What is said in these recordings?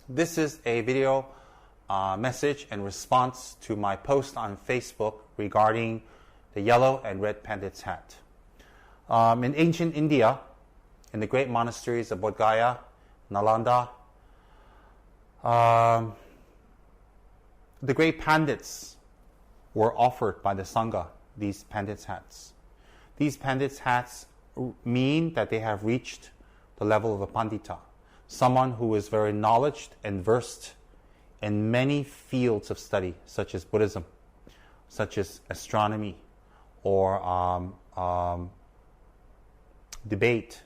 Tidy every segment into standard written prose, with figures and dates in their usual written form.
This is a video message and response to my post on Facebook regarding the yellow and red Pandit's hat. In ancient India, in the great monasteries of Bodh Gaya, Nalanda, the great Pandits were offered by the Sangha these Pandits' hats. These Pandits' hats mean that they have reached the level of a Pandita, someone who is very knowledgeable and versed in many fields of study, such as Buddhism, such as astronomy, or debate,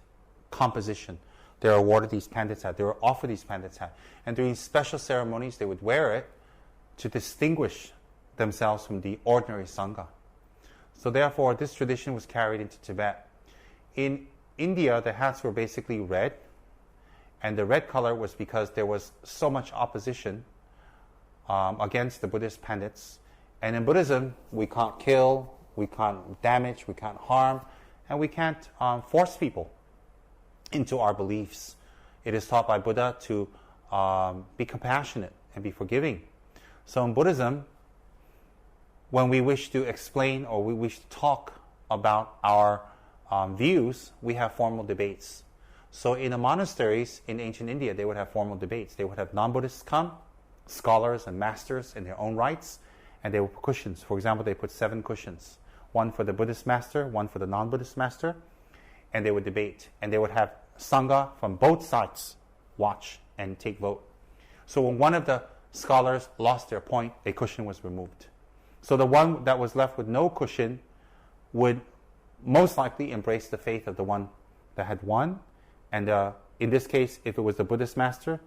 composition. They are awarded these Pandits' hats. They were offered these Pandits' hats. And during special ceremonies, they would wear it to distinguish themselves from the ordinary Sangha. So therefore, this tradition was carried into Tibet. In India, the hats were basically red, and the red color was because there was so much opposition against the Buddhist Pandits. And in Buddhism, we can't kill, we can't damage, we can't harm, and we can't force people into our beliefs. It is taught by Buddha to be compassionate and be forgiving. So in Buddhism, when we wish to explain or we wish to talk about our views, we have formal debates. So in the monasteries in ancient India, they would have formal debates. They would have non-Buddhists come, scholars and masters in their own rights, and they would put cushions. For example, they put 7 cushions. One for the Buddhist master, one for the non-Buddhist master, and they would debate. And they would have Sangha from both sides watch and take vote. So when one of the scholars lost their point, a cushion was removed. So the one that was left with no cushion would most likely embrace the faith of the one that had won. And in this case, if it was the Buddhist master,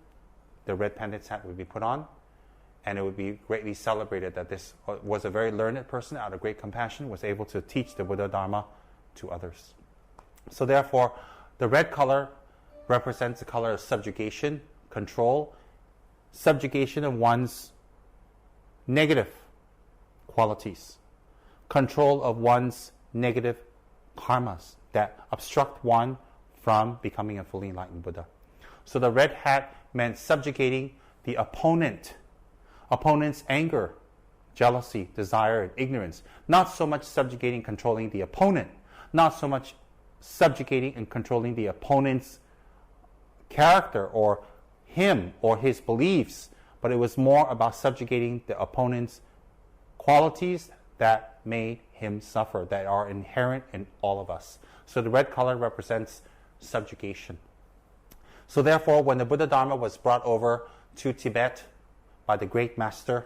the red Pandit's hat would be put on, and it would be greatly celebrated that this was a very learned person out of great compassion, was able to teach the Buddha Dharma to others. So therefore, the red color represents the color of subjugation, control, subjugation of one's negative qualities, control of one's negative karmas that obstruct one from becoming a fully enlightened Buddha. So the red hat meant subjugating the opponent's anger, jealousy, desire, and ignorance. Not so much subjugating, controlling the opponent, not so much subjugating and controlling the opponent's character or him or his beliefs, but it was more about subjugating the opponent's qualities that made him suffer, that are inherent in all of us. So the red color represents subjugation. So therefore, when the Buddha Dharma was brought over to Tibet by the great master,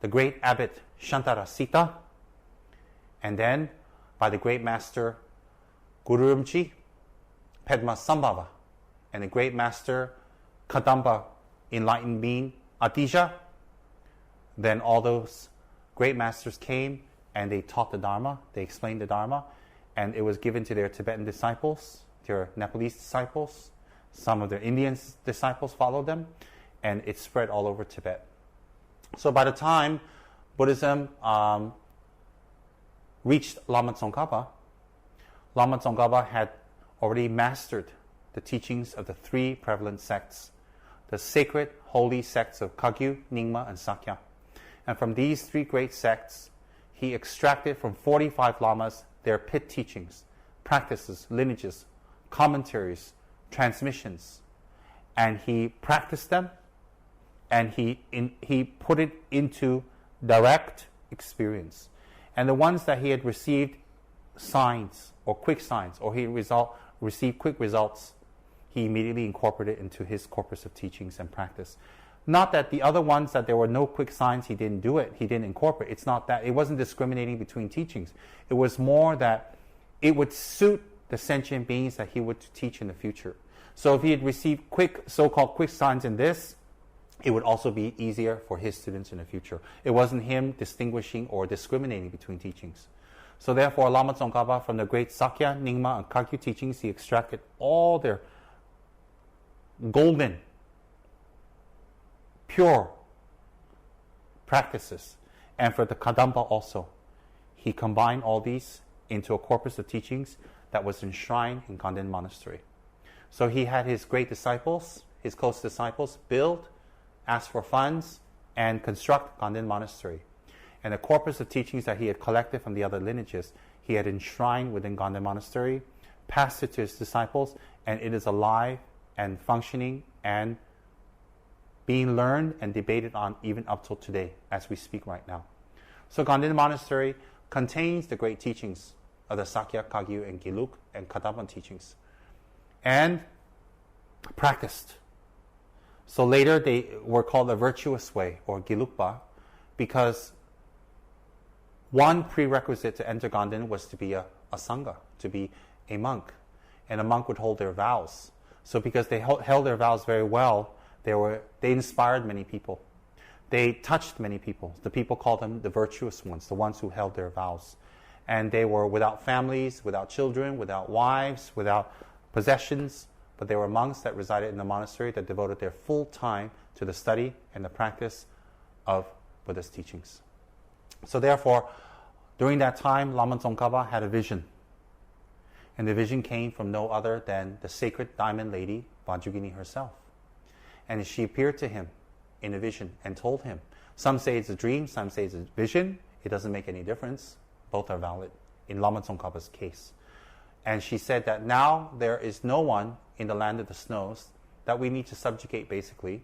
the great abbot Shantarasita, and then by the great master Guru Rinpoche, Padmasambhava, and the great master Kadamba, enlightened being Atija, then all those great masters came and they taught the Dharma, they explained the Dharma, and it was given to their Tibetan disciples, their Nepalese disciples, some of their Indian disciples followed them, and it spread all over Tibet. So by the time Buddhism reached Lama Tsongkhapa, Lama Tsongkhapa had already mastered the teachings of the 3 prevalent sects, the sacred, holy sects of Kagyu, Nyingma, and Sakya. And from these 3 great sects, he extracted from 45 lamas their pit teachings, practices, lineages, commentaries, transmissions, and he practiced them, and he put it into direct experience. And the ones that he had received signs or quick signs, or he received quick results, he immediately incorporated into his corpus of teachings and practice. Not that the other ones that there were no quick signs, he didn't do it, he didn't incorporate. It's not that. It wasn't discriminating between teachings. It was more that it would suit the sentient beings that he would teach in the future. So if he had received so-called quick signs in this, it would also be easier for his students in the future. It wasn't him distinguishing or discriminating between teachings. So therefore, Lama Tsongkhapa, from the great Sakya, Nyingma, and Kagyu teachings, he extracted all their golden, pure practices. And for the Kadamba also, he combined all these into a corpus of teachings that was enshrined in Ganden Monastery. So he had his great disciples, his close disciples, build, ask for funds, and construct Ganden Monastery. And the corpus of teachings that he had collected from the other lineages, he had enshrined within Ganden Monastery, passed it to his disciples, and it is alive and functioning and being learned and debated on even up till today as we speak right now. So Ganden Monastery contains the great teachings of the Sakya, Kagyu, and Gelug and Kadampa teachings, and practiced. So later they were called the virtuous way, or Gelugpa, because one prerequisite to enter Ganden was to be a Sangha, to be a monk. And a monk would hold their vows. So because they held their vows very well, they inspired many people. They touched many people. The people called them the virtuous ones, the ones who held their vows. And they were without families, without children, without wives, without possessions, but they were monks that resided in the monastery that devoted their full time to the study and the practice of Buddhist teachings. So therefore, during that time, Lama Tsongkhapa had a vision. And the vision came from no other than the sacred diamond lady, Vajrayogini herself. And she appeared to him in a vision and told him. Some say it's a dream, some say it's a vision. It doesn't make any difference. Both are valid in Lama Tsongkhapa's case. And she said that now there is no one in the land of the snows that we need to subjugate, basically,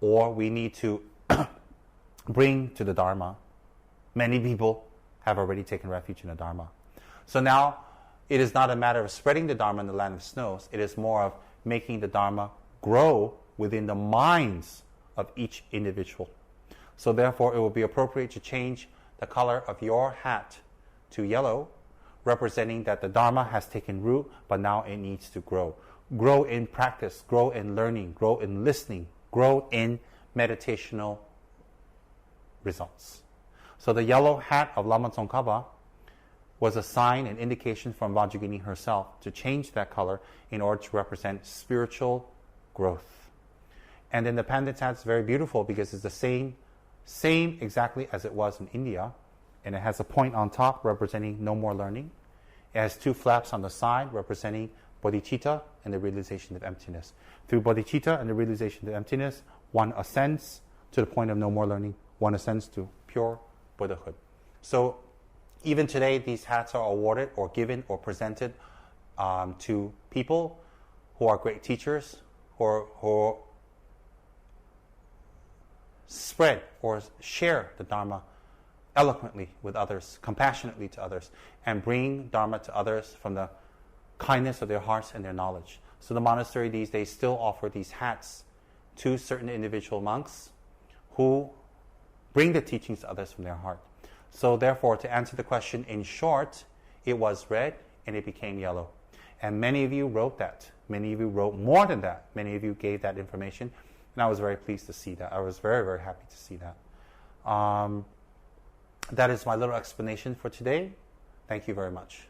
or we need to bring to the Dharma. Many people have already taken refuge in the Dharma. So now it is not a matter of spreading the Dharma in the land of snows. It is more of making the Dharma grow within the minds of each individual. So therefore, it will be appropriate to change the color of your hat to yellow, representing that the Dharma has taken root, but now it needs to grow. Grow in practice, grow in learning, grow in listening, grow in meditational results. So the yellow hat of Lama Tsongkhapa was a sign and indication from Vajrayogini herself to change that color in order to represent spiritual growth. And then the Pandit's hat is very beautiful because it's the same exactly as it was in India, and it has a point on top representing no more learning. It has two flaps on the side representing bodhicitta and the realization of emptiness. Through bodhicitta and the realization of emptiness, one ascends to the point of no more learning. One ascends to pure Buddhahood. So even today, these hats are awarded or given or presented to people who are great teachers, who spread or share the Dharma eloquently with others, compassionately to others, and bring Dharma to others from the kindness of their hearts and their knowledge. So the monastery these days still offer these hats to certain individual monks who bring the teachings to others from their heart. So therefore, to answer the question in short, it was red and it became yellow. And many of you wrote that. Many of you wrote more than that. Many of you gave that information. And I was very pleased to see that. I was very, very happy to see that. That is my little explanation for today. Thank you very much.